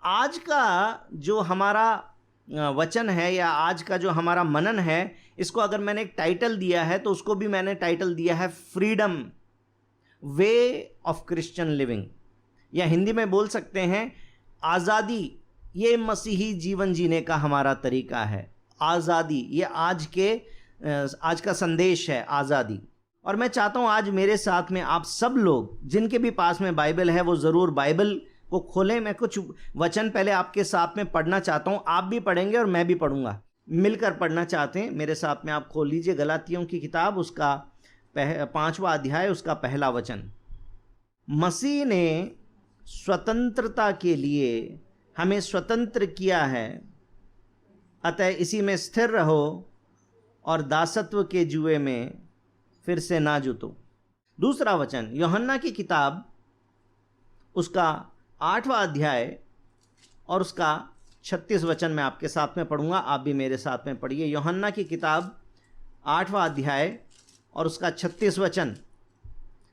आज का जो हमारा वचन है या आज का जो हमारा मनन है, इसको अगर मैंने एक टाइटल दिया है तो उसको भी मैंने टाइटल दिया है freedom, way of Christian living, या हिंदी में बोल सकते हैं आज़ादी, ये मसीही जीवन जीने का हमारा तरीका है। आज़ादी, ये आज का संदेश है, आज़ादी। और मैं चाहता हूँ आज मेरे साथ में आप सब लोग जिनके भी पास में बाइबल है वो ज़रूर बाइबल को खोलें। मैं कुछ वचन पहले आपके साथ में पढ़ना चाहता हूँ, आप भी पढ़ेंगे और मैं भी पढ़ूंगा, मिलकर पढ़ना चाहते हैं। मेरे साथ में आप खोल लीजिए गलातियों की किताब, उसका 5वां अध्याय, उसका पहला वचन। मसीह ने स्वतंत्रता के लिए हमें स्वतंत्र किया है, अतः इसी में स्थिर रहो और दासत्व के जुए में फिर से ना जुतो। दूसरा वचन यूहन्ना की किताब, उसका 8वां अध्याय और उसका 36 वचन मैं आपके साथ में पढ़ूंगा, आप भी मेरे साथ में पढ़िए। यूहन्ना की किताब 8वां अध्याय और उसका 36 वचन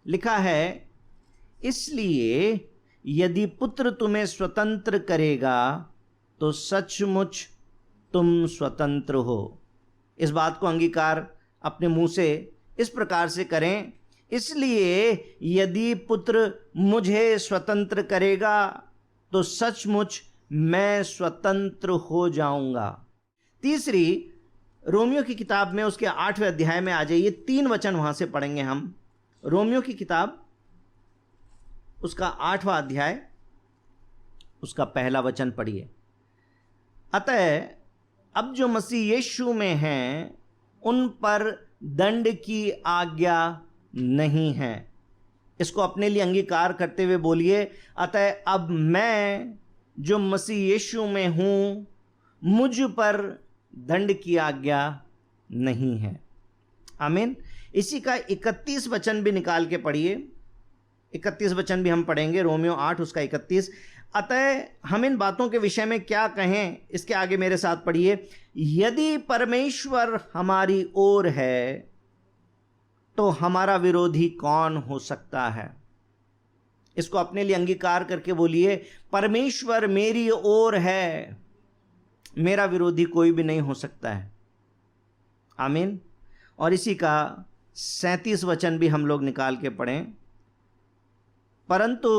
लिखा है, इसलिए यदि पुत्र तुम्हें स्वतंत्र करेगा तो सचमुच तुम स्वतंत्र हो। इस बात को अंगीकार अपने मुंह से इस प्रकार से करें, इसलिए यदि पुत्र मुझे स्वतंत्र करेगा तो सचमुच मैं स्वतंत्र हो जाऊंगा। तीसरी रोमियो की किताब में, उसके 8वें अध्याय में आ जाइए, 3 वचन वहां से पढ़ेंगे हम। रोमियो की किताब, उसका 8वां अध्याय, उसका पहला वचन पढ़िए। अतः अब जो मसीह यीशु में हैं उन पर दंड की आज्ञा नहीं है। इसको अपने लिए अंगीकार करते हुए बोलिए, अतः अब मैं जो मसीह यीशु में हूं मुझ पर दंड की आज्ञा नहीं है। आमीन। इसी का 31 वचन भी निकाल के पढ़िए, 31 वचन भी हम पढ़ेंगे, रोमियो 8 उसका 31। अतः हम इन बातों के विषय में क्या कहें, इसके आगे मेरे साथ पढ़िए। यदि परमेश्वर हमारी ओर है तो हमारा विरोधी कौन हो सकता है। इसको अपने लिए अंगीकार करके बोलिए, परमेश्वर मेरी ओर है, मेरा विरोधी कोई भी नहीं हो सकता है। आमीन। और इसी का 37 वचन भी हम लोग निकाल के पढ़ें। परंतु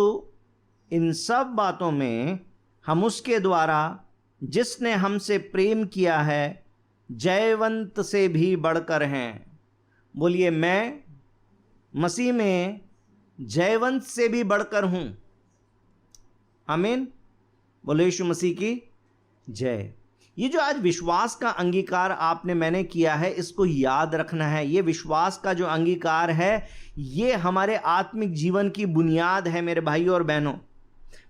इन सब बातों में हम उसके द्वारा जिसने हमसे प्रेम किया है जयवंत से भी बढ़कर हैं। बोलिए, मैं मसीह में जयवंत से भी बढ़कर हूं। आमीन। बोले यीशु मसीह की जय। ये जो आज विश्वास का अंगीकार मैंने किया है, इसको याद रखना है। ये विश्वास का जो अंगीकार है ये हमारे आत्मिक जीवन की बुनियाद है। मेरे भाइयों और बहनों,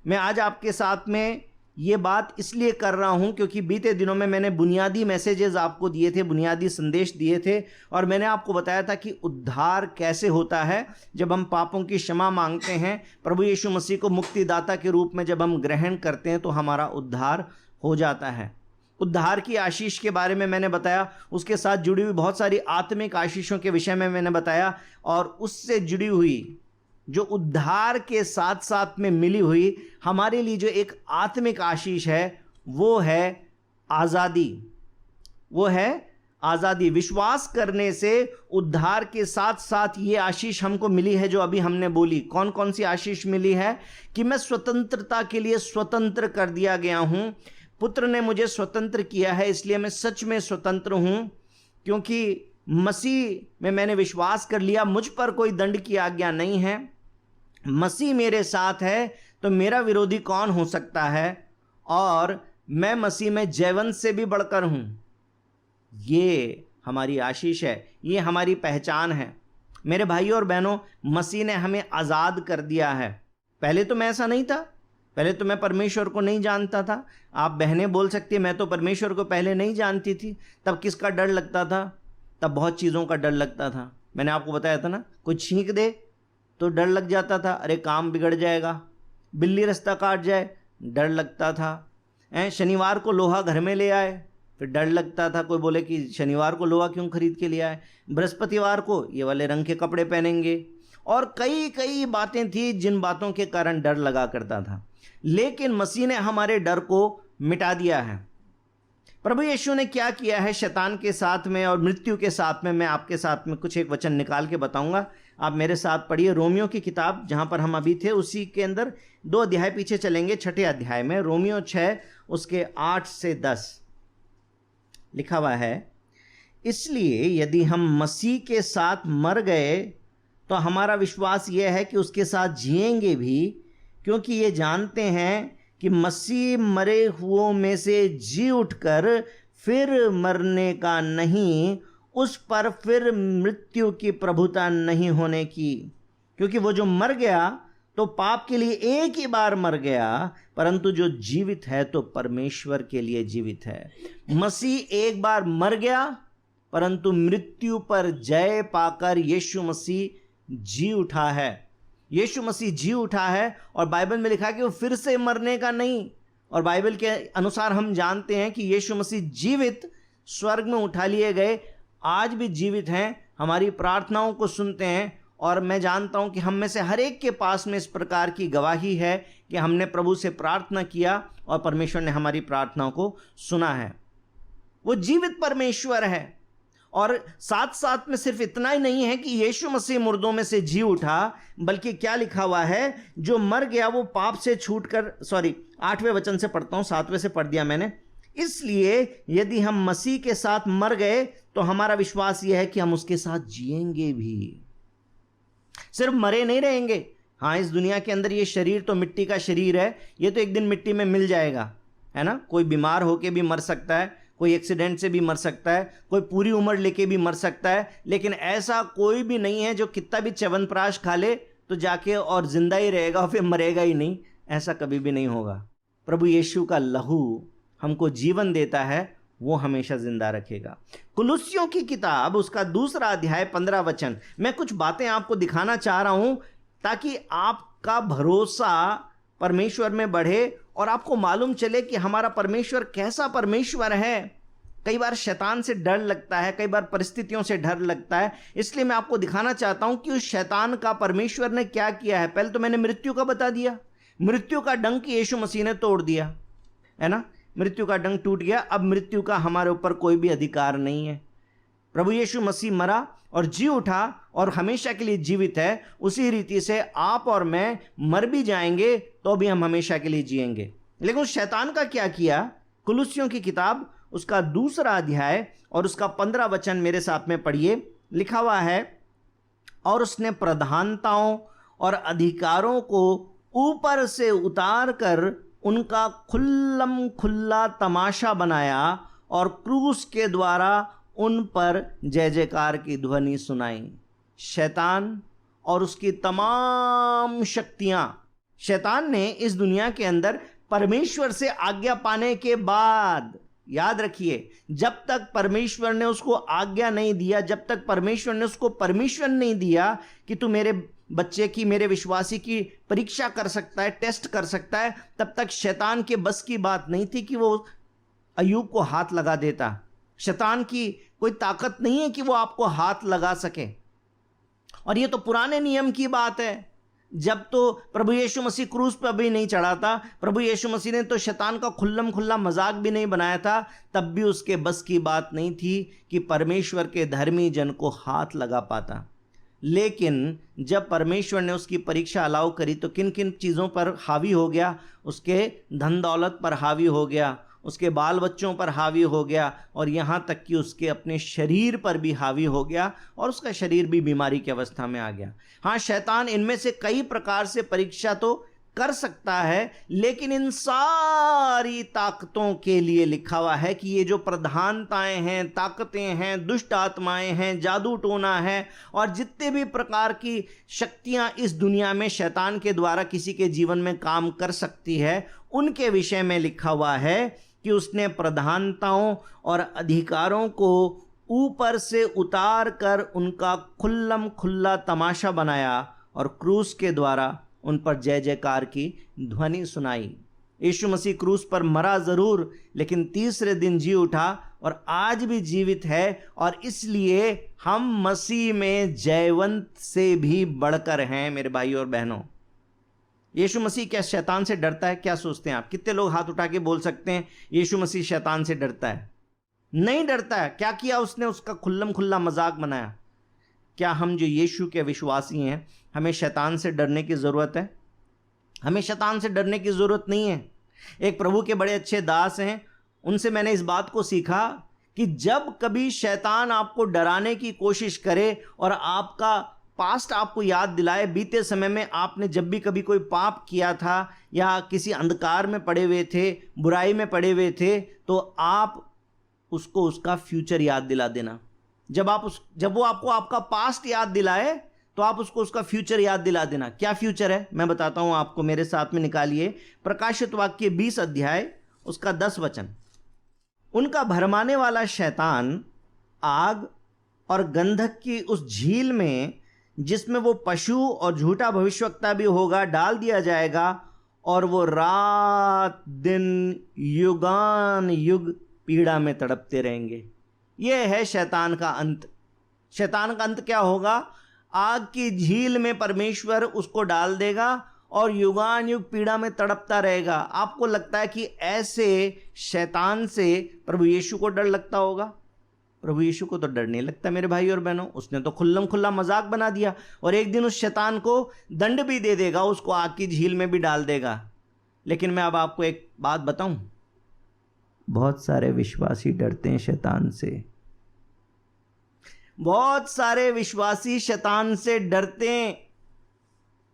मैं आज आपके साथ में ये बात इसलिए कर रहा हूं क्योंकि बीते दिनों में मैंने बुनियादी मैसेजेस आपको दिए थे, बुनियादी संदेश दिए थे, और मैंने आपको बताया था कि उद्धार कैसे होता है। जब हम पापों की क्षमा मांगते हैं, प्रभु यीशु मसीह को मुक्तिदाता के रूप में जब हम ग्रहण करते हैं तो हमारा उद्धार हो जाता है। उद्धार की आशीष के बारे में मैंने बताया, उसके साथ जुड़ी हुई बहुत सारी आत्मिक आशीषों के विषय में मैंने बताया, और उससे जुड़ी हुई जो उद्धार के साथ साथ में मिली हुई हमारे लिए जो एक आत्मिक आशीष है वो है आज़ादी। वो है आज़ादी। विश्वास करने से उद्धार के साथ साथ ये आशीष हमको मिली है जो अभी हमने बोली। कौन कौन सी आशीष मिली है? कि मैं स्वतंत्रता के लिए स्वतंत्र कर दिया गया हूं। पुत्र ने मुझे स्वतंत्र किया है, इसलिए मैं सच में स्वतंत्र हूं, क्योंकि मसीह में मैंने विश्वास कर लिया। मुझ पर कोई दंड की आज्ञा नहीं है। मसीह मेरे साथ है तो मेरा विरोधी कौन हो सकता है, और मैं मसीह में जयवंत से भी बढ़कर हूं। ये हमारी आशीष है, ये हमारी पहचान है। मेरे भाइयों और बहनों, मसीह ने हमें आज़ाद कर दिया है। पहले तो मैं ऐसा नहीं था, पहले तो मैं परमेश्वर को नहीं जानता था। आप बहनें बोल सकती हैं, मैं तो परमेश्वर को पहले नहीं जानती थी। तब किसका डर लगता था? तब बहुत चीज़ों का डर लगता था। मैंने आपको बताया था ना, कोई छींक दे तो डर लग जाता था, अरे काम बिगड़ जाएगा। बिल्ली रास्ता काट जाए, डर लगता था। शनिवार को लोहा घर में ले आए, फिर डर लगता था। कोई बोले कि शनिवार को लोहा क्यों खरीद के ले आए, बृहस्पतिवार को ये वाले रंग के कपड़े पहनेंगे। और कई कई बातें थी जिन बातों के कारण डर लगा करता था, लेकिन मसीह ने हमारे डर को मिटा दिया है। प्रभु यीशु ने क्या किया है शैतान के साथ में और मृत्यु के साथ में, मैं आपके साथ में कुछ एक वचन निकाल के बताऊंगा। आप मेरे साथ पढ़िए रोमियो की किताब, जहां पर हम अभी थे उसी के अंदर 2 अध्याय पीछे चलेंगे, 6 अध्याय में रोमियो 6 उसके 8 से 10 लिखा हुआ है, इसलिए यदि हम मसीह के साथ मर गए तो हमारा विश्वास यह है कि उसके साथ जिएंगे भी, क्योंकि ये जानते हैं कि मसीह मरे हुओं में से जी उठकर फिर मरने का नहीं, उस पर फिर मृत्यु की प्रभुता नहीं होने की। क्योंकि वो जो मर गया तो पाप के लिए एक ही बार मर गया, परंतु जो जीवित है तो परमेश्वर के लिए जीवित है। मसीह एक बार मर गया, परंतु मृत्यु पर जय पाकर यीशु मसीह जी उठा है। यीशु मसीह जी उठा है और बाइबल में लिखा है कि वो फिर से मरने का नहीं। और बाइबल के अनुसार हम जानते हैं कि यीशु मसीह जीवित स्वर्ग में उठा लिए गए, आज भी जीवित हैं, हमारी प्रार्थनाओं को सुनते हैं। और मैं जानता हूं कि हम में से हर एक के पास में इस प्रकार की गवाही है कि हमने प्रभु से प्रार्थना किया और परमेश्वर ने हमारी प्रार्थनाओं को सुना है। वो जीवित परमेश्वर है। और साथ साथ में सिर्फ इतना ही नहीं है कि यीशु मसीह मुर्दों में से जी उठा, बल्कि क्या लिखा हुआ है, जो मर गया वो पाप से छूटकर, 8वें वचन से पढ़ता हूं, 7वें से पढ़ दिया मैंने। इसलिए यदि हम मसीह के साथ मर गए तो हमारा विश्वास यह है कि हम उसके साथ जिएंगे भी। सिर्फ मरे नहीं रहेंगे। हाँ, इस दुनिया के अंदर ये शरीर तो मिट्टी का शरीर है, ये तो एक दिन मिट्टी में मिल जाएगा, है ना। कोई बीमार होके भी मर सकता है, कोई एक्सीडेंट से भी मर सकता है, कोई पूरी उम्र लेके भी मर सकता है, लेकिन ऐसा कोई भी नहीं है जो कितना भी च्यवनप्राश खा ले तो जाके और जिंदा ही रहेगा और फिर मरेगा ही नहीं। ऐसा कभी भी नहीं होगा। प्रभु यीशु का लहू हमको जीवन देता है, वो हमेशा जिंदा रखेगा। कुलुस्सियों की किताब उसका 2 अध्याय 15 वचन, मैं कुछ बातें आपको दिखाना चाह रहा हूं ताकि आपका भरोसा परमेश्वर में बढ़े और आपको मालूम चले कि हमारा परमेश्वर कैसा परमेश्वर है। कई बार शैतान से डर लगता है, कई बार परिस्थितियों से डर लगता है, इसलिए मैं आपको दिखाना चाहता हूं कि उस शैतान का परमेश्वर ने क्या किया है। पहले तो मैंने मृत्यु का बता दिया, मृत्यु का डंक यीशु मसीह ने तोड़ दिया, है ना। मृत्यु का डंक टूट गया, अब मृत्यु का हमारे ऊपर कोई भी अधिकार नहीं है। प्रभु यीशु मसीह मरा और जी उठा और हमेशा के लिए जीवित है। उसी रीति से आप और मैं मर भी जाएंगे तो भी हम हमेशा के लिए जिएंगे। लेकिन उस शैतान का क्या किया, कुलुस्सियों की किताब उसका 2 अध्याय और उसका 15 वचन मेरे साथ में पढ़िए। लिखा हुआ है, और उसने प्रधानताओं और अधिकारों को ऊपर से उतार कर उनका खुल्लम खुल्ला तमाशा बनाया और क्रूस के द्वारा उन पर जय जयकार की ध्वनि सुनाई। शैतान और उसकी तमाम शक्तियां, शैतान ने इस दुनिया के अंदर परमेश्वर से आज्ञा पाने के बाद, याद रखिए, जब तक परमेश्वर ने उसको आज्ञा नहीं दिया, जब तक परमेश्वर ने उसको परमिशन नहीं दिया कि तू मेरे बच्चे की, मेरे विश्वासी की परीक्षा कर सकता है, टेस्ट कर सकता है, तब तक शैतान के बस की बात नहीं थी कि वो अय्यूब को हाथ लगा देता। शैतान की कोई ताकत नहीं है कि वो आपको हाथ लगा सके। और ये तो पुराने नियम की बात है, जब तो प्रभु यीशु मसीह क्रूस पर भी नहीं चढ़ा था, प्रभु यीशु मसीह ने तो शैतान का खुल्लम खुल्ला मजाक भी नहीं बनाया था, तब भी उसके बस की बात नहीं थी कि परमेश्वर के धर्मी जन को हाथ लगा पाता। लेकिन जब परमेश्वर ने उसकी परीक्षा अलाउ करी तो किन किन चीज़ों पर हावी हो गया, उसके धन दौलत पर हावी हो गया, उसके बाल बच्चों पर हावी हो गया, और यहाँ तक कि उसके अपने शरीर पर भी हावी हो गया और उसका शरीर भी बीमारी की अवस्था में आ गया। हाँ, शैतान इनमें से कई प्रकार से परीक्षा तो कर सकता है, लेकिन इन सारी ताकतों के लिए लिखा हुआ है कि ये जो प्रधानताएं हैं, ताकतें हैं, दुष्ट आत्माएं हैं, जादू टोना है और जितने भी प्रकार की शक्तियां इस दुनिया में शैतान के द्वारा किसी के जीवन में काम कर सकती है, उनके विषय में लिखा हुआ है कि उसने प्रधानताओं और अधिकारों को ऊपर से उतार कर उनका खुल्लम खुल्ला तमाशा बनाया और क्रूस के द्वारा उन पर जय जयकार की ध्वनि सुनाई। यीशु मसीह क्रूस पर मरा जरूर, लेकिन तीसरे दिन जी उठा और आज भी जीवित है, और इसलिए हम मसीह में जयवंत से भी बढ़कर हैं। मेरे भाई और बहनों, यीशु मसीह क्या शैतान से डरता है? क्या सोचते हैं आप? कितने लोग हाथ उठा के बोल सकते हैं यीशु मसीह शैतान से डरता है? नहीं डरता है। क्या किया उसने? उसका खुल्लम खुल्ला मजाक बनाया। क्या हम जो यीशु के विश्वासी हैं, हमें शैतान से डरने की ज़रूरत है? हमें शैतान से डरने की ज़रूरत नहीं है। एक प्रभु के बड़े अच्छे दास हैं, उनसे मैंने इस बात को सीखा कि जब कभी शैतान आपको डराने की कोशिश करे और आपका पास्ट आपको याद दिलाए, बीते समय में आपने जब भी कभी कोई पाप किया था या किसी अंधकार में पड़े हुए थे, बुराई में पड़े हुए थे, तो आप उसको उसका फ्यूचर याद दिला देना। जब वो आपको आपका पास्ट याद दिलाए तो आप उसको उसका फ्यूचर याद दिला देना। क्या फ्यूचर है मैं बताता हूं आपको, मेरे साथ में निकालिए प्रकाशित वाक्य 20 अध्याय उसका 10 वचन। उनका भरमाने वाला शैतान आग और गंधक की उस झील में, जिसमें वो पशु और झूठा भविष्यवक्ता भी होगा, डाल दिया जाएगा, और वो रात दिन युगान युग पीड़ा में तड़पते रहेंगे। यह है शैतान का अंत। शैतान का अंत क्या होगा? आग की झील में परमेश्वर उसको डाल देगा और युगान युग पीड़ा में तड़पता रहेगा। आपको लगता है कि ऐसे शैतान से प्रभु यीशु को डर लगता होगा? प्रभु यीशु को तो डर नहीं लगता मेरे भाई और बहनों। उसने तो खुल्लम खुल्ला मजाक बना दिया, और एक दिन उस शैतान को दंड भी दे देगा, उसको आग की झील में भी डाल देगा। लेकिन मैं अब आपको एक बात बताऊं, बहुत सारे विश्वासी डरते हैं शैतान से। बहुत सारे विश्वासी शैतान से डरते हैं।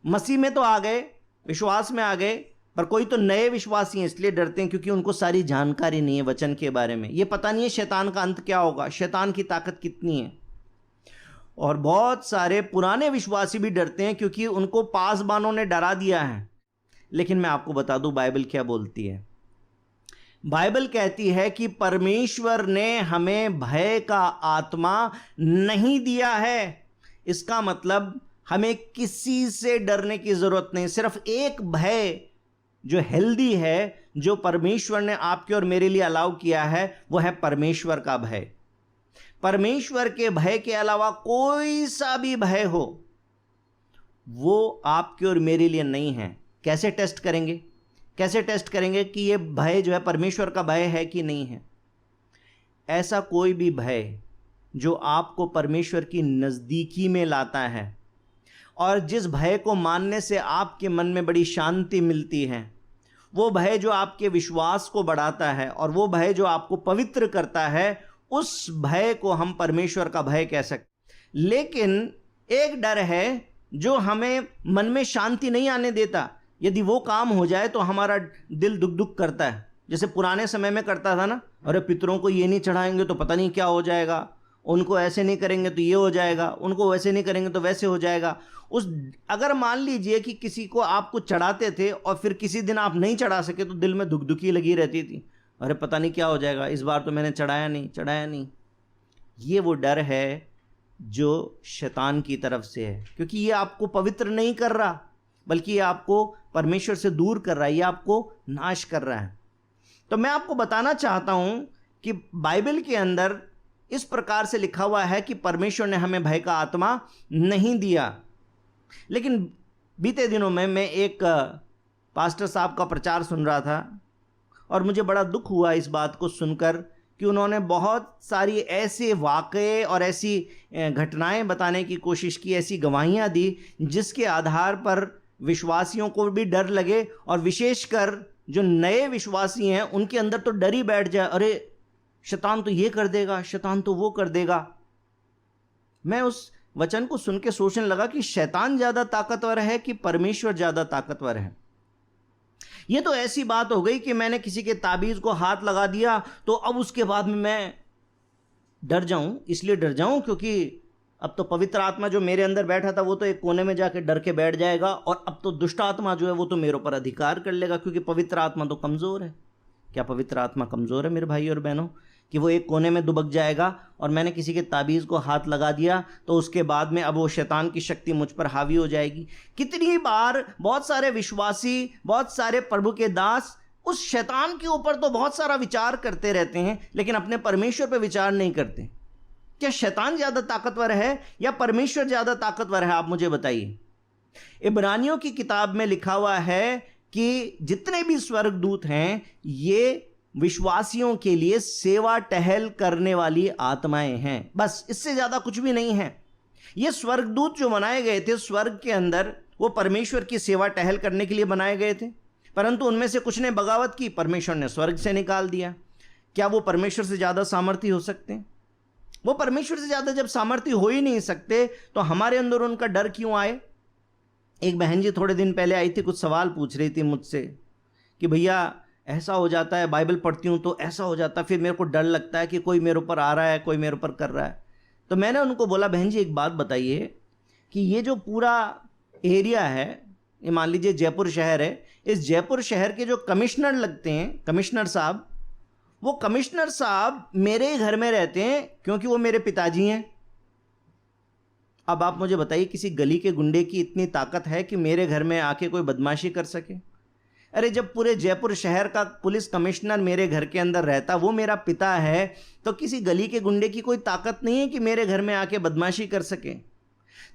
मसीह में तो आ गए, विश्वास में आ गए, पर कोई तो नए विश्वासी हैं इसलिए डरते हैं क्योंकि उनको सारी जानकारी नहीं है वचन के बारे में। ये पता नहीं है शैतान का अंत क्या होगा, शैतान की ताकत कितनी है। और बहुत सारे पुराने विश्वासी भी डरते हैं क्योंकि उनको पासबानों ने डरा दिया है। लेकिन मैं आपको बता दूं बाइबल क्या बोलती है। बाइबल कहती है कि परमेश्वर ने हमें भय का आत्मा नहीं दिया है। इसका मतलब हमें किसी से डरने की जरूरत नहीं। सिर्फ एक भय जो हेल्दी है, जो परमेश्वर ने आपके और मेरे लिए अलाउ किया है, वो है परमेश्वर का भय। परमेश्वर के भय के अलावा कोई सा भी भय हो, वो आपके और मेरे लिए नहीं है। कैसे टेस्ट करेंगे? कैसे टेस्ट करेंगे कि ये भय जो है परमेश्वर का भय है कि नहीं है? ऐसा कोई भी भय जो आपको परमेश्वर की नज़दीकी में लाता है, और जिस भय को मानने से आपके मन में बड़ी शांति मिलती है, वो भय जो आपके विश्वास को बढ़ाता है, और वो भय जो आपको पवित्र करता है, उस भय को हम परमेश्वर का भय कह सकते। लेकिन एक डर है जो हमें मन में शांति नहीं आने देता। यदि वो काम हो जाए तो हमारा दिल दुख दुख करता है, जैसे पुराने समय में करता था ना, अरे पितरों को ये नहीं चढ़ाएंगे तो पता नहीं क्या हो जाएगा, उनको ऐसे नहीं करेंगे तो ये हो जाएगा, उनको वैसे नहीं करेंगे तो वैसे हो जाएगा। अगर मान लीजिए कि किसी को आपको चढ़ाते थे और फिर किसी दिन आप नहीं चढ़ा सके तो दिल में दुख दुखी लगी रहती थी, अरे पता नहीं क्या हो जाएगा, इस बार तो मैंने चढ़ाया नहीं। ये वो डर है जो शैतान की तरफ से है, क्योंकि ये आपको पवित्र नहीं कर रहा, बल्कि ये आपको परमेश्वर से दूर कर रहा है, ये आपको नाश कर रहा है। तो मैं आपको बताना चाहता हूं कि बाइबल के अंदर इस प्रकार से लिखा हुआ है कि परमेश्वर ने हमें भय का आत्मा नहीं दिया। लेकिन बीते दिनों में मैं एक पास्टर साहब का प्रचार सुन रहा था, और मुझे बड़ा दुख हुआ इस बात को सुनकर कि उन्होंने बहुत सारी ऐसे वाक़ये और ऐसी घटनाएं बताने की कोशिश की, ऐसी गवाहियां दी जिसके आधार पर विश्वासियों को भी डर लगे, और विशेषकर जो नए विश्वासी हैं उनके अंदर तो डर ही बैठ जाए, अरे शैतान तो ये कर देगा, शैतान तो वो कर देगा। मैं उस वचन को सुन के सोचने लगा कि शैतान ज़्यादा ताकतवर है कि परमेश्वर ज़्यादा ताकतवर है। ये तो ऐसी बात हो गई कि मैंने किसी के ताबीज़ को हाथ लगा दिया तो अब उसके बाद में मैं डर जाऊं। इसलिए डर जाऊं क्योंकि अब तो पवित्र आत्मा जो मेरे अंदर बैठा था वो तो एक कोने में जाके डर के बैठ जाएगा, और अब तो दुष्ट आत्मा जो है वो तो मेरे ऊपर अधिकार कर लेगा, क्योंकि पवित्र आत्मा तो कमज़ोर है। क्या पवित्र आत्मा कमज़ोर है मेरे भाई और बहनों कि वो एक कोने में दुबक जाएगा? और मैंने किसी के ताबीज़ को हाथ लगा दिया तो उसके बाद में अब वो शैतान की शक्ति मुझ पर हावी हो जाएगी। कितनी बार बहुत सारे विश्वासी, बहुत सारे प्रभु के दास उस शैतान के ऊपर तो बहुत सारा विचार करते रहते हैं, लेकिन अपने परमेश्वर पे विचार नहीं करते। क्या शैतान ज्यादा ताकतवर है या परमेश्वर ज्यादा ताकतवर है? आप मुझे बताइए। इब्रानियों की किताब में लिखा हुआ है कि जितने भी स्वर्गदूत हैं ये विश्वासियों के लिए सेवा टहल करने वाली आत्माएं हैं, बस, इससे ज्यादा कुछ भी नहीं है। ये स्वर्गदूत जो बनाए गए थे स्वर्ग के अंदर, वो परमेश्वर की सेवा टहल करने के लिए बनाए गए थे, परंतु उनमें से कुछ ने बगावत की, परमेश्वर ने स्वर्ग से निकाल दिया। क्या वो परमेश्वर से ज्यादा सामर्थी हो सकते हैं? वो परमेश्वर से ज्यादा जब सामर्थी हो ही नहीं सकते तो हमारे अंदर उनका डर क्यों आए? एक बहन जी थोड़े दिन पहले आई थी, कुछ सवाल पूछ रही थी मुझसे कि भैया ऐसा हो जाता है, बाइबल पढ़ती हूँ तो ऐसा हो जाता है, फिर मेरे को डर लगता है कि कोई मेरे ऊपर आ रहा है, कोई मेरे ऊपर कर रहा है। तो मैंने उनको बोला, बहन जी एक बात बताइए कि ये जो पूरा एरिया है, ये मान लीजिए जयपुर शहर है, इस जयपुर शहर के जो कमिश्नर लगते हैं, कमिश्नर साहब, वो कमिश्नर साहब मेरे घर में रहते हैं क्योंकि वो मेरे पिताजी हैं। अब आप मुझे बताइए, किसी गली के गुंडे की इतनी ताकत है कि मेरे घर में आके कोई बदमाशी कर सके? अरे जब पूरे जयपुर शहर का पुलिस कमिश्नर मेरे घर के अंदर रहता, वो मेरा पिता है, तो किसी गली के गुंडे की कोई ताकत नहीं है कि मेरे घर में आके बदमाशी कर सके।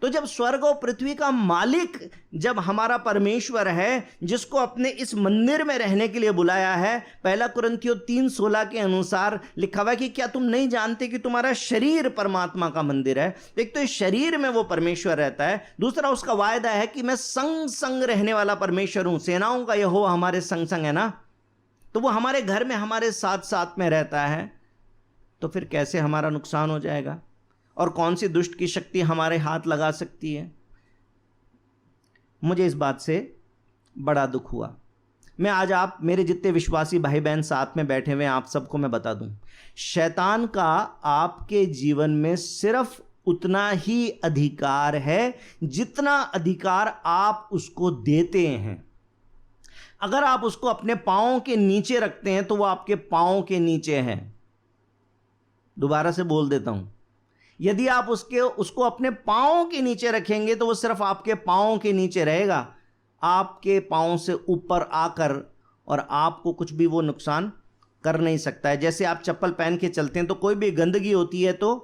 तो जब स्वर्ग और पृथ्वी का मालिक, जब हमारा परमेश्वर है, जिसको अपने इस मंदिर में रहने के लिए बुलाया है, पहला कुरिन्थियों 3:16 के अनुसार लिखा हुआ है कि क्या तुम नहीं जानते कि तुम्हारा शरीर परमात्मा का मंदिर है? एक तो इस शरीर में वो परमेश्वर रहता है, दूसरा उसका वायदा है कि मैं संग संग रहने वाला परमेश्वर हूं, सेनाओं का यहोवा हमारे संग संग है ना, तो वो हमारे घर में हमारे साथ साथ में रहता है। तो फिर कैसे हमारा नुकसान हो जाएगा और कौन सी दुष्ट की शक्ति हमारे हाथ लगा सकती है? मुझे इस बात से बड़ा दुख हुआ। मैं आज आप मेरे जितने विश्वासी भाई बहन साथ में बैठे हुए हैं, आप सबको मैं बता दूं, शैतान का आपके जीवन में सिर्फ उतना ही अधिकार है जितना अधिकार आप उसको देते हैं। अगर आप उसको अपने पांवों के नीचे रखते हैं तो वो आपके पांवों के नीचे है। दोबारा से बोल देता हूं, यदि आप उसको अपने पांवों के नीचे रखेंगे तो वो सिर्फ आपके पांवों के नीचे रहेगा, आपके पांवों से ऊपर आकर और आपको कुछ भी वो नुकसान कर नहीं सकता है। जैसे आप चप्पल पहन के चलते हैं तो कोई भी गंदगी होती है तो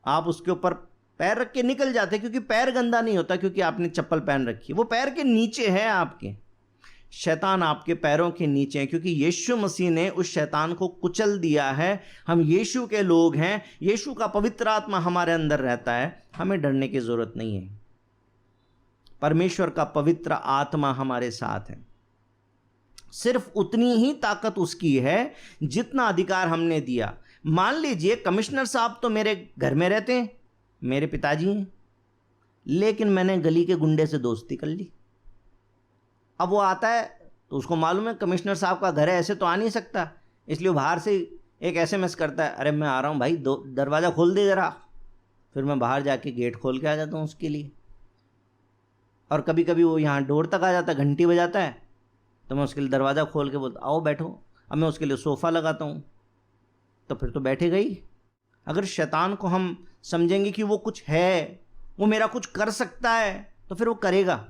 आप उसके ऊपर पैर रख के निकल जाते हैं, क्योंकि पैर गंदा नहीं होता, क्योंकि आपने चप्पल पहन रखी है, वो पैर के नीचे है आपके। शैतान आपके पैरों के नीचे है, क्योंकि यीशु मसीह ने उस शैतान को कुचल दिया है। हम यीशु के लोग हैं, यीशु का पवित्र आत्मा हमारे अंदर रहता है, हमें डरने की जरूरत नहीं है। परमेश्वर का पवित्र आत्मा हमारे साथ है, सिर्फ उतनी ही ताकत उसकी है जितना अधिकार हमने दिया। मान लीजिए कमिश्नर साहब तो मेरे घर में रहते हैं, मेरे पिताजी हैं, लेकिन मैंने गली के गुंडे से दोस्ती कर ली। अब वो आता है तो उसको मालूम है कमिश्नर साहब का घर है, ऐसे तो आ नहीं सकता, इसलिए बाहर से एक SMS करता है, अरे मैं आ रहा हूँ भाई, दरवाज़ा खोल दे ज़रा। फिर मैं बाहर जाके गेट खोल के आ जाता हूँ उसके लिए। और कभी कभी वो यहाँ डोर तक आ जाता है, घंटी बजाता है, तो मैं उसके लिए दरवाज़ा खोल के बोलता आओ बैठो। अब मैं उसके लिए सोफ़ा लगाता हूँ, तो फिर तो बैठेगा ही। अगर शैतान को हम समझेंगे कि वो कुछ है, वो मेरा कुछ कर सकता है, तो फिर वो करेगा।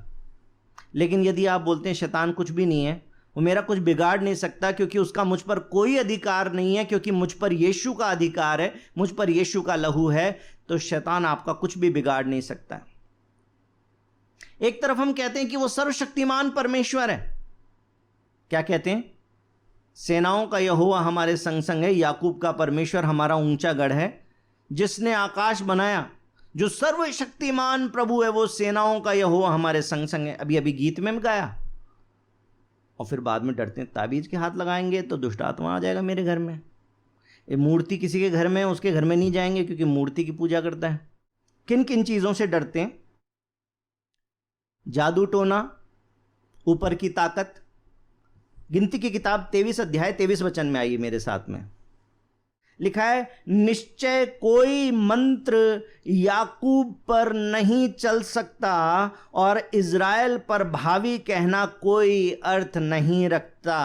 लेकिन यदि आप बोलते हैं शैतान कुछ भी नहीं है, वो मेरा कुछ बिगाड़ नहीं सकता, क्योंकि उसका मुझ पर कोई अधिकार नहीं है, क्योंकि मुझ पर यीशु का अधिकार है, मुझ पर यीशु का लहू है, तो शैतान आपका कुछ भी बिगाड़ नहीं सकता। एक तरफ हम कहते हैं कि वो सर्वशक्तिमान परमेश्वर है, क्या कहते हैं? सेनाओं का यहोवा हमारे संग संग है, याकूब का परमेश्वर हमारा ऊंचा गढ़ है, जिसने आकाश बनाया, जो सर्वशक्तिमान प्रभु है, वो सेनाओं का यहोवा हमारे संग संग है। अभी गीत में गाया, और फिर बाद में डरते हैं ताबीज के हाथ लगाएंगे तो दुष्ट आत्मा आ जाएगा मेरे घर में। ये मूर्ति किसी के घर में, उसके घर में नहीं जाएंगे क्योंकि मूर्ति की पूजा करता है। किन किन चीजों से डरते हैं? जादू टोना, ऊपर की ताकत। गिनती की किताब 23 अध्याय 23 वचन में आइए मेरे साथ में, लिखा है, निश्चय कोई मंत्र याकूब पर नहीं चल सकता और इज़राइल पर भावी कहना कोई अर्थ नहीं रखता।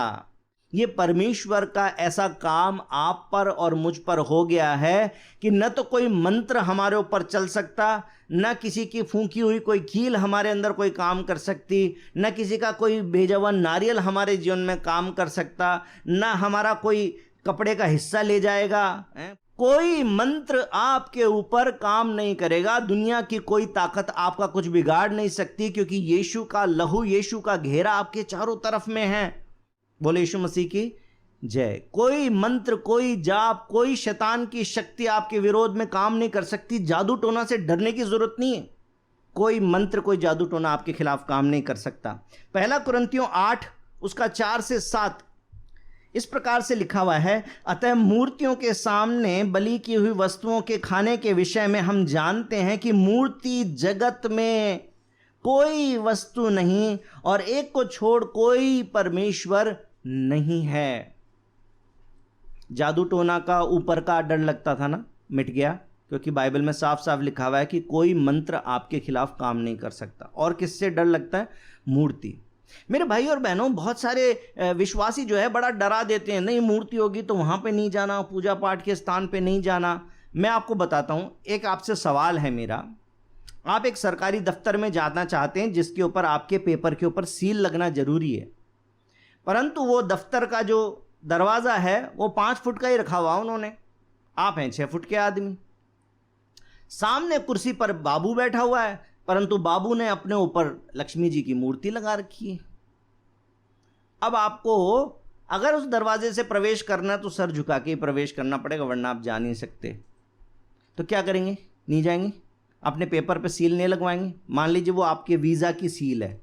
ये परमेश्वर का ऐसा काम आप पर और मुझ पर हो गया है कि न तो कोई मंत्र हमारे ऊपर चल सकता, न किसी की फूंकी हुई कोई कील हमारे अंदर कोई काम कर सकती, न किसी का कोई भेजा हुआ नारियल हमारे जीवन में काम कर सकता, न हमारा कोई कपड़े का हिस्सा ले जाएगा। कोई मंत्र आपके ऊपर काम नहीं करेगा। दुनिया की कोई ताकत आपका कुछ बिगाड़ नहीं सकती, क्योंकि यीशु का लहू, यीशु का घेरा आपके चारों तरफ में है। बोले यीशु मसीह की जय। कोई मंत्र, कोई जाप, कोई शैतान की शक्ति आपके विरोध में काम नहीं कर सकती। जादू टोना से डरने की जरूरत नहीं है। कोई मंत्र, कोई जादू टोना आपके खिलाफ काम नहीं कर सकता। पहला कुरिन्थियों 8 उसका 4 से 7 इस प्रकार से लिखा हुआ है, अतः मूर्तियों के सामने बलि की हुई वस्तुओं के खाने के विषय में हम जानते हैं कि मूर्ति जगत में कोई वस्तु नहीं और एक को छोड़ कोई परमेश्वर नहीं है। जादू टोना का ऊपर का डर लगता था ना, मिट गया, क्योंकि बाइबल में साफ साफ लिखा हुआ है कि कोई मंत्र आपके खिलाफ काम नहीं कर सकता। और किससे डर लगता है? मूर्ति। मेरे भाई और बहनों, बहुत सारे विश्वासी जो है बड़ा डरा देते हैं, नहीं मूर्ति होगी तो वहाँ पे नहीं जाना, पूजा पाठ के स्थान पे नहीं जाना। मैं आपको बताता हूँ, एक आपसे सवाल है मेरा। आप एक सरकारी दफ्तर में जाना चाहते हैं जिसके ऊपर आपके पेपर के ऊपर सील लगना जरूरी है, परंतु वो दफ्तर का जो दरवाज़ा है वो 5 फुट का ही रखा हुआ उन्होंने। आप हैं 6 फुट के आदमी। सामने कुर्सी पर बाबू बैठा हुआ है, परंतु बाबू ने अपने ऊपर लक्ष्मी जी की मूर्ति लगा रखी है। अब आपको अगर उस दरवाजे से प्रवेश करना तो सर झुका के प्रवेश करना पड़ेगा, वरना आप जा नहीं सकते। तो क्या करेंगे? नहीं जाएंगे, अपने पेपर पे सील नहीं लगवाएंगे। मान लीजिए वो आपके वीज़ा की सील है,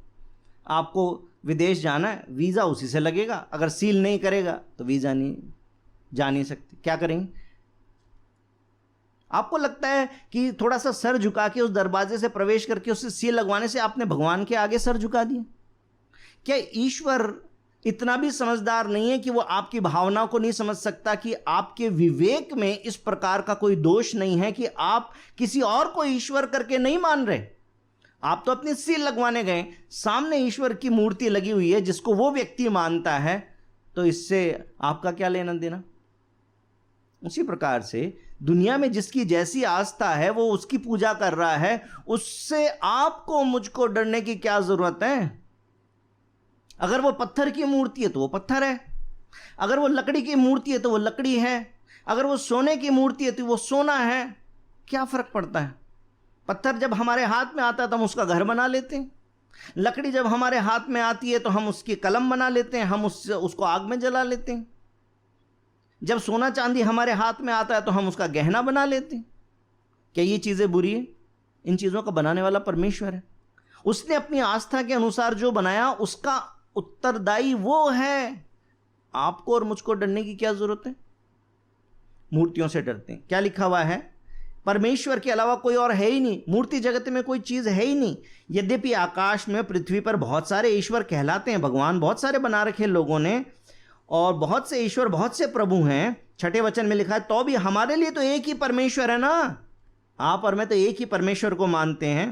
आपको विदेश जाना है, वीज़ा उसी से लगेगा। अगर सील नहीं करेगा तो वीज़ा नहीं, जा नहीं सकते। क्या करेंगे? आपको लगता है कि थोड़ा सा सर झुका के उस दरवाजे से प्रवेश करके उससे सील लगवाने से आपने भगवान के आगे सर झुका दिया? क्या ईश्वर इतना भी समझदार नहीं है कि वो आपकी भावनाओं को नहीं समझ सकता कि आपके विवेक में इस प्रकार का कोई दोष नहीं है कि आप किसी और को ईश्वर करके नहीं मान रहे? आप तो अपनी सील लगवाने गए, सामने ईश्वर की मूर्ति लगी हुई है जिसको वो व्यक्ति मानता है, तो इससे आपका क्या लेना देना? उसी प्रकार से दुनिया में जिसकी जैसी आस्था है वो उसकी पूजा कर रहा है, उससे आपको मुझको डरने की क्या जरूरत है? अगर वो पत्थर की मूर्ति है तो वो पत्थर है, अगर वो लकड़ी की मूर्ति है तो वो लकड़ी है, अगर वो सोने की मूर्ति है तो वो सोना है। क्या फर्क पड़ता है? पत्थर जब हमारे हाथ में आता है तो हम उसका घर बना लेते हैं, लकड़ी जब हमारे हाथ में आती है तो हम उसकी कलम बना लेते हैं, हम उसको आग में जला लेते हैं। जब सोना चांदी हमारे हाथ में आता है तो हम उसका गहना बना लेते हैं। क्या ये चीज़ें बुरी है? इन चीज़ों का बनाने वाला परमेश्वर है। उसने अपनी आस्था के अनुसार जो बनाया उसका उत्तरदायी वो है। आपको और मुझको डरने की क्या जरूरत है? मूर्तियों से डरते हैं। क्या लिखा हुआ है? परमेश्वर के अलावा कोई और है ही नहीं, मूर्ति जगत में कोई चीज़ है ही नहीं। यद्यपि आकाश में, पृथ्वी पर बहुत सारे ईश्वर कहलाते हैं, भगवान बहुत सारे बना रखे लोगों ने, और बहुत से ईश्वर, बहुत से प्रभु हैं। 6 वचन में लिखा है, तो भी हमारे लिए तो एक ही परमेश्वर है ना। आप और मैं तो एक ही परमेश्वर को मानते हैं।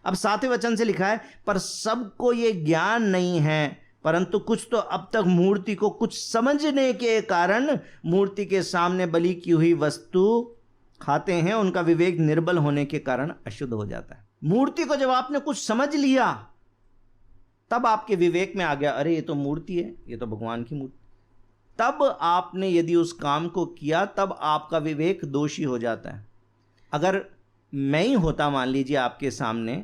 अब 7वें वचन से लिखा है, पर सबको ये ज्ञान नहीं है, परंतु कुछ तो अब तक मूर्ति को कुछ समझने के कारण मूर्ति के सामने बलि की हुई वस्तु खाते हैं, उनका विवेक निर्बल होने के कारण अशुद्ध हो जाता है। मूर्ति को जब आपने कुछ समझ लिया तब आपके विवेक में आ गया, अरे ये तो मूर्ति है, ये तो भगवान की मूर्ति। तब आपने यदि उस काम को किया तब आपका विवेक दोषी हो जाता है। अगर मैं ही होता, मान लीजिए आपके सामने,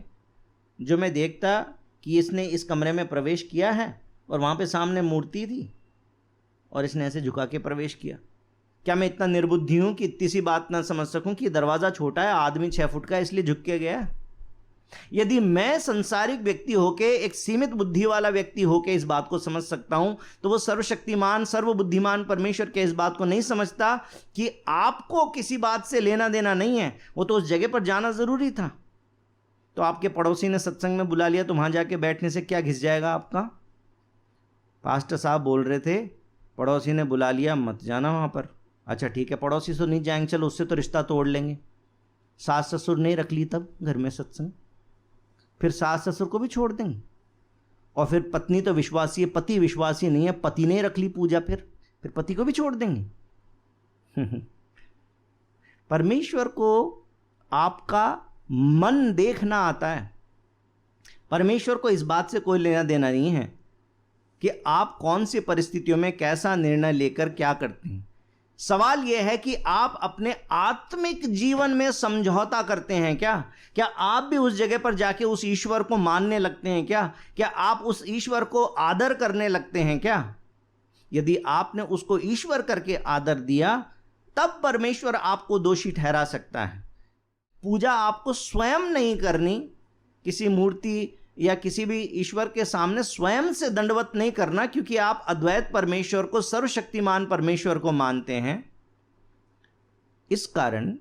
जो मैं देखता कि इसने इस कमरे में प्रवेश किया है और वहाँ पे सामने मूर्ति थी और इसने ऐसे झुका के प्रवेश किया, क्या मैं इतना निर्बुद्धि हूँ कि इतनी सी बात ना समझ सकूँ कि दरवाज़ा छोटा है, आदमी 6 फुट का है इसलिए झुक के गया? यदि मैं संसारिक व्यक्ति होके, एक सीमित बुद्धि वाला व्यक्ति होके इस बात को समझ सकता हूं, तो वो सर्वशक्तिमान, सर्वबुद्धिमान परमेश्वर के इस बात को नहीं समझता कि आपको किसी बात से लेना देना नहीं है। वो तो उस जगह पर जाना जरूरी था। तो आपके पड़ोसी ने सत्संग में बुला लिया तो वहां जाके बैठने से क्या घिस जाएगा आपका? पास्टर साहब बोल रहे थे, पड़ोसी ने बुला लिया, मत जाना वहां पर। अच्छा ठीक है, पड़ोसी से नहीं जाएंगे, चलो उससे तो रिश्ता तोड़ लेंगे। सास ससुर नहीं रख ली तब घर में सत्संग, फिर सास ससुर को भी छोड़ देंगे। और फिर पत्नी तो विश्वासी है, पति विश्वासी नहीं है, पति ने रख ली पूजा, फिर पति को भी छोड़ देंगे। परमेश्वर को आपका मन देखना आता है। परमेश्वर को इस बात से कोई लेना देना नहीं है कि आप कौन सी परिस्थितियों में कैसा निर्णय लेकर क्या करते हैं। सवाल यह है कि आप अपने आत्मिक जीवन में समझौता करते हैं क्या? क्या आप भी उस जगह पर जाके उस ईश्वर को मानने लगते हैं क्या? क्या आप उस ईश्वर को आदर करने लगते हैं क्या? यदि आपने उसको ईश्वर करके आदर दिया, तब परमेश्वर आपको दोषी ठहरा सकता है। पूजा आपको स्वयं नहीं करनी, किसी मूर्ति या किसी भी ईश्वर के सामने स्वयं से दंडवत नहीं करना, क्योंकि आप अद्वैत परमेश्वर को, सर्वशक्तिमान परमेश्वर को मानते हैं। इस कारण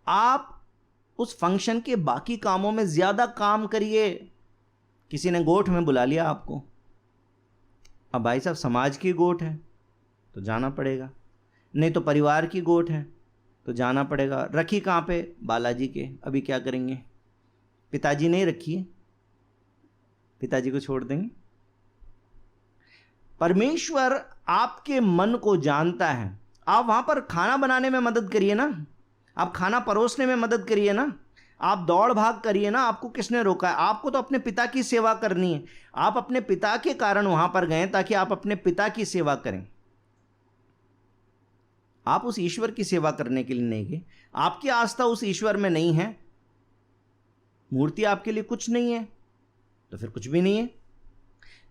आप उस फंक्शन के बाकी कामों में ज्यादा काम करिए। किसी ने गोठ में बुला लिया आपको, अब भाई साहब समाज की गोठ है तो जाना पड़ेगा, नहीं तो परिवार की गोठ है तो जाना पड़ेगा। रखी कहाँ पे? बालाजी के। अभी क्या करेंगे? पिताजी नहीं रखी है, पिताजी को छोड़ देंगे। परमेश्वर आपके मन को जानता है। आप वहां पर खाना बनाने में मदद करिए ना, आप खाना परोसने में मदद करिए ना, आप दौड़ भाग करिए ना। आपको किसने रोका है? आपको तो अपने पिता की सेवा करनी है। आप अपने पिता के कारण वहां पर गए ताकि आप अपने पिता की सेवा करें। आप उस ईश्वर की सेवा करने के लिए नहीं गए। आपकी आस्था उस ईश्वर में नहीं है, मूर्ति आपके लिए कुछ नहीं है, तो फिर कुछ भी नहीं है।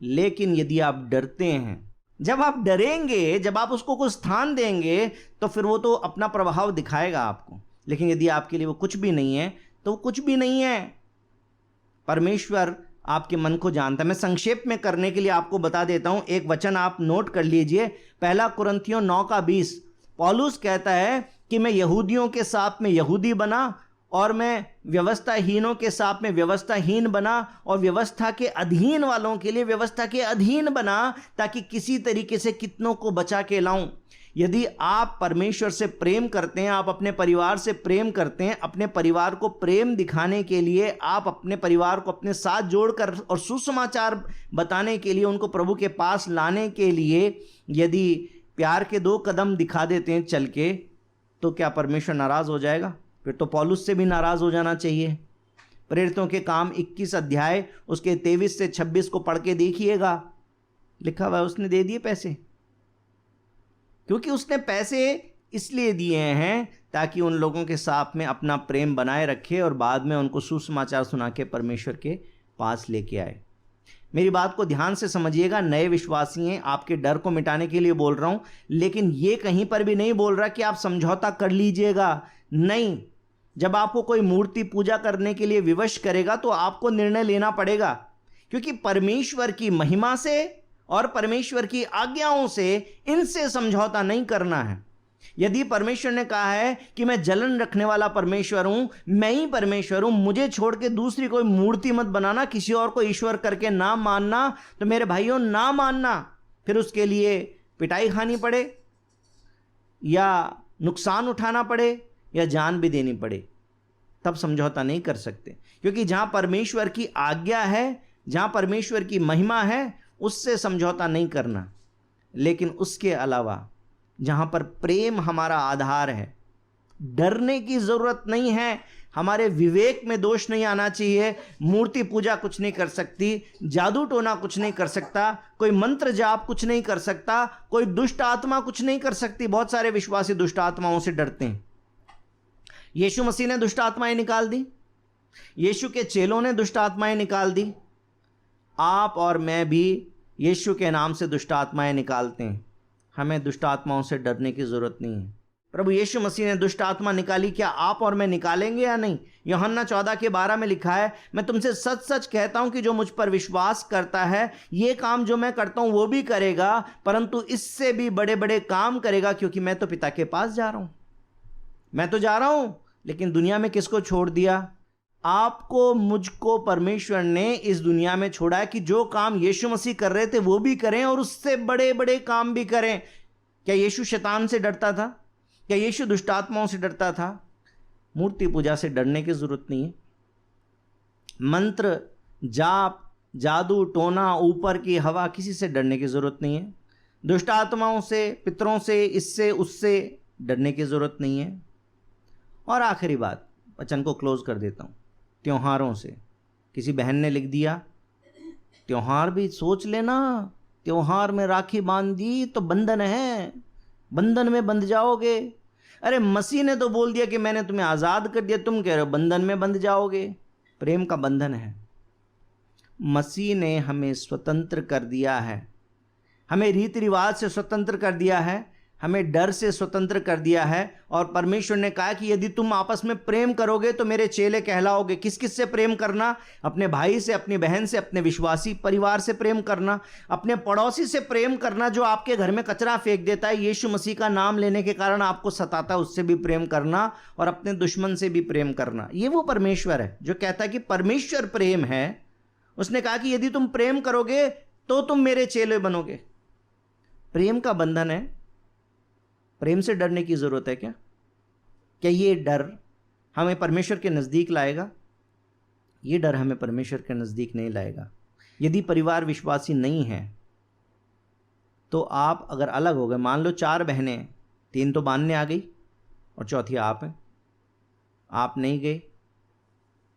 लेकिन यदि आप डरते हैं, जब आप डरेंगे, जब आप उसको कुछ स्थान देंगे, तो फिर वो तो अपना प्रभाव दिखाएगा आपको। लेकिन यदि आपके लिए वो कुछ भी नहीं है, तो वो कुछ भी नहीं है। परमेश्वर आपके मन को जानता है। मैं संक्षेप में करने के लिए आपको बता देता हूं, एक वचन आप नोट कर लीजिए। 1 कुरिन्थियों 9:20 पौलुस कहता है कि मैं यहूदियों के साथ में यहूदी बना और मैं व्यवस्थाहीनों के साथ में व्यवस्थाहीन बना और व्यवस्था के अधीन वालों के लिए व्यवस्था के अधीन बना, ताकि किसी तरीके से कितनों को बचा के लाऊं। यदि आप परमेश्वर से प्रेम करते हैं, आप अपने परिवार से प्रेम करते हैं, अपने परिवार को प्रेम दिखाने के लिए, आप अपने परिवार को अपने साथ जोड़कर और सुसमाचार बताने के लिए, उनको प्रभु के पास लाने के लिए यदि प्यार के 2 कदम दिखा देते हैं चल के, तो क्या परमेश्वर नाराज हो जाएगा? फिर तो पौलुस से भी नाराज हो जाना चाहिए। प्रेरितों के काम 21 अध्याय उसके 23 से 26 को पढ़ के देखिएगा। लिखा हुआ है उसने दे दिए पैसे, क्योंकि उसने पैसे इसलिए दिए हैं ताकि उन लोगों के साथ में अपना प्रेम बनाए रखे और बाद में उनको सुसमाचार सुना के परमेश्वर के पास लेके आए। मेरी बात को ध्यान से समझिएगा। नए विश्वासी हैं, आपके डर को मिटाने के लिए बोल रहा हूं, लेकिन ये कहीं पर भी नहीं बोल रहा कि आप समझौता कर लीजिएगा। नहीं, जब आपको कोई मूर्ति पूजा करने के लिए विवश करेगा तो आपको निर्णय लेना पड़ेगा, क्योंकि परमेश्वर की महिमा से और परमेश्वर की आज्ञाओं से इनसे समझौता नहीं करना है। यदि परमेश्वर ने कहा है कि मैं जलन रखने वाला परमेश्वर हूं, मैं ही परमेश्वर हूं, मुझे छोड़ के दूसरी कोई मूर्ति मत बनाना, किसी और को ईश्वर करके ना मानना, तो मेरे भाइयों ना मानना। फिर उसके लिए पिटाई खानी पड़े या नुकसान उठाना पड़े या जान भी देनी पड़े, तब समझौता नहीं कर सकते। क्योंकि जहां परमेश्वर की आज्ञा है, जहां परमेश्वर की महिमा है, उससे समझौता नहीं करना। लेकिन उसके अलावा जहां पर प्रेम हमारा आधार है, डरने की जरूरत नहीं है। हमारे विवेक में दोष नहीं आना चाहिए। मूर्ति पूजा कुछ नहीं कर सकती, जादू टोना कुछ नहीं कर सकता, कोई मंत्र जाप कुछ नहीं कर सकता, कोई दुष्ट आत्मा कुछ नहीं कर सकती। बहुत सारे विश्वासी दुष्ट आत्माओं से डरते हैं। यीशु मसीह ने दुष्ट आत्माएं निकाल दी, यीशु के चेलों ने दुष्ट आत्माएं निकाल दी। आप और मैं भी यीशु के नाम से दुष्ट आत्माएं निकालते हैं। हमें दुष्ट आत्माओं से डरने की जरूरत नहीं है। प्रभु यीशु मसीह ने दुष्ट आत्मा निकाली, क्या आप और मैं निकालेंगे या नहीं? यूहन्ना 14:12 में लिखा है, मैं तुमसे सच सच कहता हूं कि जो मुझ पर विश्वास करता है, ये काम जो मैं करता हूं वो भी करेगा, परंतु इससे भी बड़े बड़े काम करेगा, क्योंकि मैं तो पिता के पास जा रहा हूं। मैं तो जा रहा हूं, लेकिन दुनिया में किसको छोड़ दिया? आपको, मुझको परमेश्वर ने इस दुनिया में छोड़ा है कि जो काम यीशु मसीह कर रहे थे वो भी करें और उससे बड़े बड़े काम भी करें। क्या यीशु शैतान से डरता था? क्या यीशु दुष्ट आत्माओं से डरता था? मूर्ति पूजा से डरने की जरूरत नहीं है। मंत्र जाप जादू टोना, ऊपर की हवा, किसी से डरने की ज़रूरत नहीं है। दुष्ट आत्माओं से, पितरों से, इससे उससे डरने की ज़रूरत नहीं है। और आखिरी बात, वचन को क्लोज कर देता हूँ, त्योहारों से। किसी बहन ने लिख दिया, त्योहार भी सोच लेना, त्योहार में राखी बांध दी तो बंधन है, बंधन में बंध जाओगे। अरे मसीह ने तो बोल दिया कि मैंने तुम्हें आज़ाद कर दिया, तुम कह रहे हो बंधन में बंध जाओगे। प्रेम का बंधन है। मसीह ने हमें स्वतंत्र कर दिया है, हमें रीति रिवाज से स्वतंत्र कर दिया है, हमें डर से स्वतंत्र कर दिया है। और परमेश्वर ने कहा कि यदि तुम आपस में प्रेम करोगे तो मेरे चेले कहलाओगे। किस किस से प्रेम करना? अपने भाई से, अपनी बहन से, अपने विश्वासी परिवार से प्रेम करना, अपने पड़ोसी से प्रेम करना जो आपके घर में कचरा फेंक देता है, यीशु मसीह का नाम लेने के कारण आपको सताता है, उससे भी प्रेम करना, और अपने दुश्मन से भी प्रेम करना। ये वो परमेश्वर है जो कहता है कि परमेश्वर प्रेम है। उसने कहा कि यदि तुम प्रेम करोगे तो तुम मेरे चेले बनोगे। प्रेम का बंधन है। प्रेम से डरने की जरूरत है क्या? क्या ये डर हमें परमेश्वर के नजदीक लाएगा? ये डर हमें परमेश्वर के नजदीक नहीं लाएगा। यदि परिवार विश्वासी नहीं है तो आप अगर अलग हो गए, मान लो 4 बहनें, 3 तो बांधने आ गई और चौथी आप हैं, आप नहीं गए,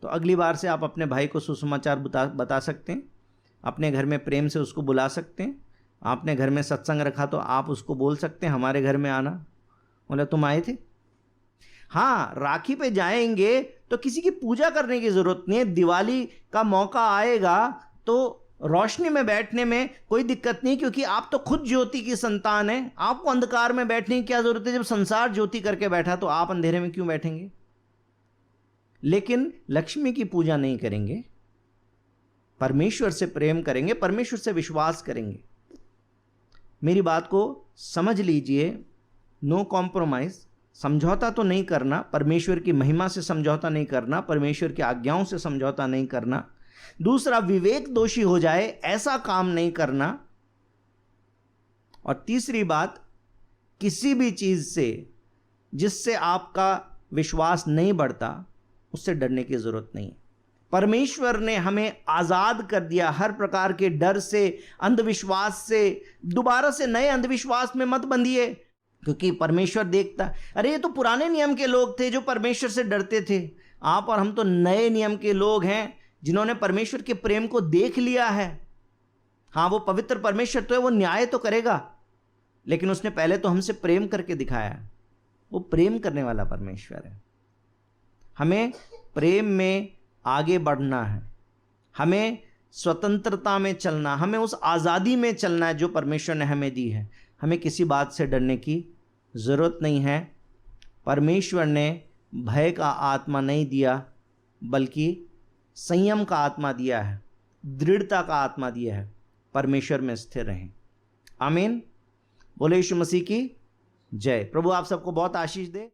तो अगली बार से आप अपने भाई को सुसमाचार बता सकते हैं, अपने घर में प्रेम से उसको बुला सकते हैं। आपने घर में सत्संग रखा तो आप उसको बोल सकते हैं हमारे घर में आना। बोले तुम आए थे। हाँ, राखी पे जाएंगे तो किसी की पूजा करने की ज़रूरत नहीं है। दिवाली का मौका आएगा तो रोशनी में बैठने में कोई दिक्कत नहीं, क्योंकि आप तो खुद ज्योति की संतान हैं। आपको अंधकार में बैठने की क्या ज़रूरत है? जब संसार ज्योति करके बैठा तो आप अंधेरे में क्यों बैठेंगे? लेकिन लक्ष्मी की पूजा नहीं करेंगे, परमेश्वर से प्रेम करेंगे, परमेश्वर से विश्वास करेंगे। मेरी बात को समझ लीजिए, नो कॉम्प्रोमाइज़। समझौता तो नहीं करना, परमेश्वर की महिमा से समझौता नहीं करना, परमेश्वर की आज्ञाओं से समझौता नहीं करना। दूसरा, विवेक दोषी हो जाए ऐसा काम नहीं करना। और तीसरी बात, किसी भी चीज़ से जिससे आपका विश्वास नहीं बढ़ता उससे डरने की ज़रूरत नहीं। परमेश्वर ने हमें आज़ाद कर दिया हर प्रकार के डर से, अंधविश्वास से। दोबारा से नए अंधविश्वास में मत बंधिए, क्योंकि परमेश्वर देखता, अरे ये तो पुराने नियम के लोग थे जो परमेश्वर से डरते थे। आप और हम तो नए नियम के लोग हैं जिन्होंने परमेश्वर के प्रेम को देख लिया है। हाँ, वो पवित्र परमेश्वर तो है, वो न्याय तो करेगा, लेकिन उसने पहले तो हमसे प्रेम करके दिखाया। वो प्रेम करने वाला परमेश्वर है। हमें प्रेम में आगे बढ़ना है, हमें स्वतंत्रता में चलना, हमें उस आज़ादी में चलना है जो परमेश्वर ने हमें दी है। हमें किसी बात से डरने की ज़रूरत नहीं है। परमेश्वर ने भय का आत्मा नहीं दिया, बल्कि संयम का आत्मा दिया है, दृढ़ता का आत्मा दिया है। परमेश्वर में स्थिर रहें। आमीन। बोले यीशु मसीह की जय। प्रभु आप सबको बहुत आशीष दे।